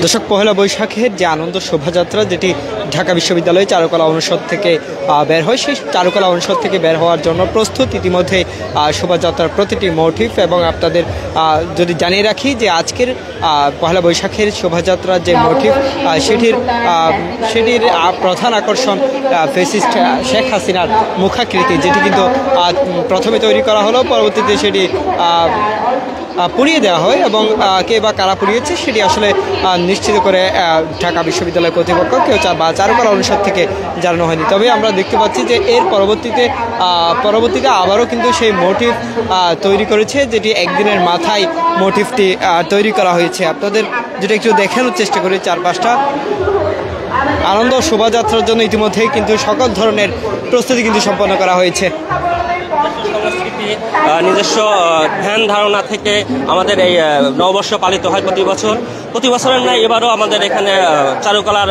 দর্শক, পহেলা বৈশাখের যে আনন্দ শোভাযাত্রা যেটি ঢাকা বিশ্ববিদ্যালয়ে চারুকলা অনুষদ থেকে বের হয়, সেই চারুকলা অনুষদ থেকে বের হওয়ার জন্য প্রস্তুত ইতিমধ্যে শোভাযাত্রার প্রতিটি মোটিভ। এবং আপনাদের যদি জানিয়ে রাখি যে আজকের পহেলা বৈশাখের শোভাযাত্রার যে মোটিভ সেটির প্রধান আকর্ষণ ফ্যাসিস্ট শেখ হাসিনার মুখাকৃতি, যেটি কিন্তু প্রথমে তৈরি করা হলো, পরবর্তীতে সেটি পুড়িয়ে দেওয়া হয় এবং কে বা কারা পুড়িয়েছে সেটি আসলে নিশ্চিত করে ঢাকা বিশ্ববিদ্যালয় কর্তৃপক্ষ কেউ বা চারুকলা অনুষদ থেকে জানানো হয়নি। তবে আমরা দেখতে পাচ্ছি যে এর পরবর্তীতে আবারও কিন্তু সেই মোটিভ তৈরি করেছে, যেটি একদিনের মাথায় মোটিভটি তৈরি করা হয়েছে। আপনাদের যেটা একটু দেখানোর চেষ্টা করি, চারপাশটা আনন্দ শোভাযাত্রার জন্য ইতিমধ্যেই কিন্তু সকল ধরনের প্রস্তুতি কিন্তু সম্পন্ন করা হয়েছে। সংস্কৃতি নিজস্ব ধ্যান ধারণা থেকে আমাদের এই নববর্ষ পালিত হয় প্রতি বছরের নয় এবারও আমাদের এখানে চারুকলার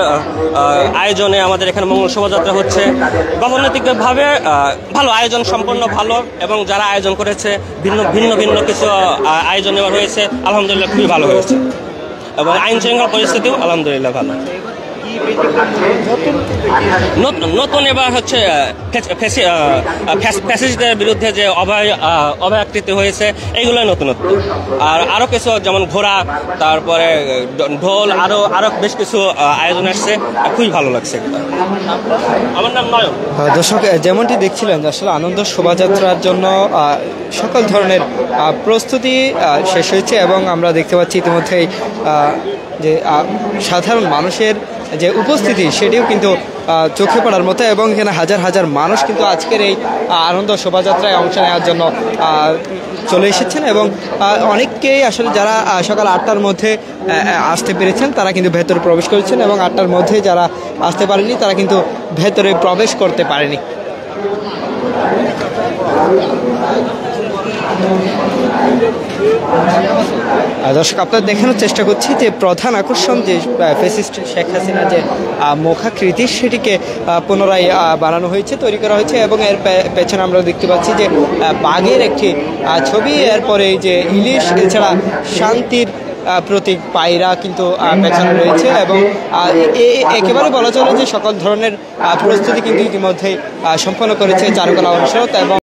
আয়োজনে আমাদের এখানে মঙ্গল শোভাযাত্রা হচ্ছে। গণনৈতিকভাবে ভালো আয়োজন, সম্পূর্ণ ভালো, এবং যারা আয়োজন করেছে ভিন্ন কিছু আয়োজন এবার হয়েছে, আলহামদুলিল্লাহ খুবই ভালো হয়েছে, এবং আইন শৃঙ্খলা পরিস্থিতিও আলহামদুলিল্লাহ ভালো। নতুন এবার হচ্ছে ফ্যাসিস্টদের বিরুদ্ধে যে অভয়াকৃতি হয়েছে, এইগুলোই নতুনত্ব। আর আরো কিছু যেমন ঘোড়া, তারপরে ঢোল, আরো বেশ কিছু আয়োজন আসছে, খুবই ভালো লাগছে। আমার নাম নয়ন। দর্শক, যেমনটি দেখছিলেন আসলে আনন্দ শোভাযাত্রার জন্য সকল ধরনের প্রস্তুতি শেষ হয়েছে, এবং আমরা দেখতে পাচ্ছি ইতিমধ্যেই যে সাধারণ মানুষের যে উপস্থিতি সেটিও কিন্তু চোখে পড়ার মতো, এবং এখানে হাজার হাজার মানুষ কিন্তু আজকের এই আনন্দ শোভাযাত্রায় অংশ নেওয়ার জন্য চলে এসেছেন। এবং অনেককেই আসলে যারা সকাল 8টার মধ্যে আসতে পেরেছেন তারা কিন্তু ভেতরে প্রবেশ করেছেন, এবং 8টার মধ্যে যারা আসতে পারেনি তারা কিন্তু ভেতরে প্রবেশ করতে পারেনি। দর্শক, আপনারা দেখানোর চেষ্টা করছি যে প্রধান আকর্ষণ যে ফ্যাসিস্ট শেখ হাসিনার যে মুখাকৃতি সেটিকে পুনরায় বানানো হয়েছে, তৈরি করা হয়েছে, এবং এর পেছনে আমরা দেখতে পাচ্ছি যে বাঘের একটি ছবি, এরপরে যে ইলিশ, এছাড়া শান্তির প্রতীক পায়রা কিন্তু পেছনে রয়েছে। এবং একেবারে বলা চলে যে সকল ধরনের প্রস্তুতি কিন্তু ইতিমধ্যে সম্পন্ন করেছে চারুকলা অনুষদ। এবং